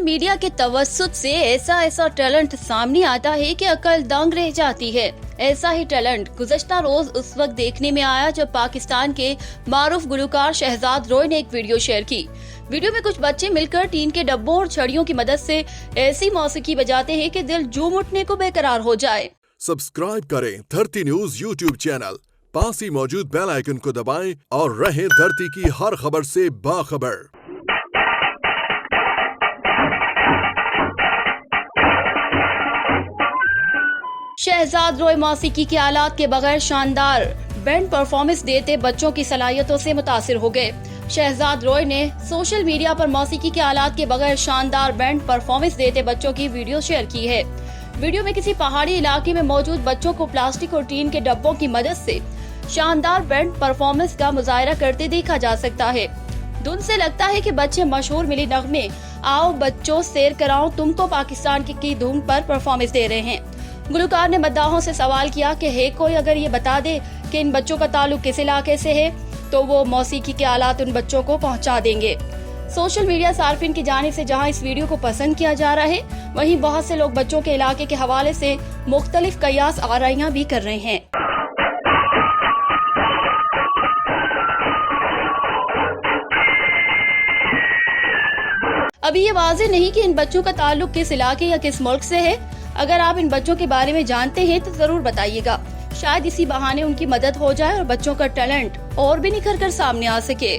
Media के तवस्सुत से ऐसा टैलेंट सामने आता है कि अकल दंग रह जाती है। ऐसा ही टैलेंट गुज़श्ता रोज उस वक्त देखने में आया जब पाकिस्तान के मारूफ गुलकार शहजाद रॉय ने एक वीडियो शेयर की। वीडियो में कुछ बच्चे मिलकर टीन के डब्बों और छड़ियों की मदद से ऐसी मौसीकी बजाते हैं कि दिल झूम उठने को बेकरार हो जाए। सब्सक्राइब करें धरती न्यूज यूट्यूब चैनल, पास ही मौजूद बेल आइकन को दबाएं और रहें धरती की हर खबर से बाखबर। शहजाद रॉय मौसीकी के आलात के बगैर शानदार बैंड परफॉर्मेंस देते बच्चों की सलाहियतों से मुतासिर हो गए। शहजाद रॉय ने सोशल मीडिया पर मौसीकी के आलात के बगैर शानदार बैंड परफॉर्मेंस देते बच्चों की वीडियो शेयर की है। वीडियो में किसी पहाड़ी इलाके में मौजूद बच्चों को प्लास्टिक और टीन के डब्बों की मदद से शानदार बैंड परफॉर्मेंस का मुजाहरा करते देखा जा सकता है। धुन से लगता है कि बच्चे मशहूर मिली नगमे आओ बच्चों सैर कराओ तुमको पाकिस्तान की धुन पर परफॉर्मेंस दे रहे हैं। गुलकार ने मद्दाहों से सवाल किया कि है कोई अगर ये बता दे कि इन बच्चों का ताल्लुक किस इलाके से है तो वो मौसीकी के आलात उन बच्चों को पहुंचा देंगे। सोशल मीडिया सार्फिन की जानिब से जहां इस वीडियो को पसंद किया जा रहा है, वहीं बहुत से लोग बच्चों के इलाके के हवाले से मुख्तलिफ कयास आराइयां भी कर रहे हैं। अभी ये वाज़ेह नहीं कि इन बच्चों का ताल्लुक किस इलाके या किस मुल्क से है। अगर आप इन बच्चों के बारे में जानते हैं तो जरूर बताइएगा। शायद इसी बहाने उनकी मदद हो जाए और बच्चों का टैलेंट और भी निखर कर सामने आ सके।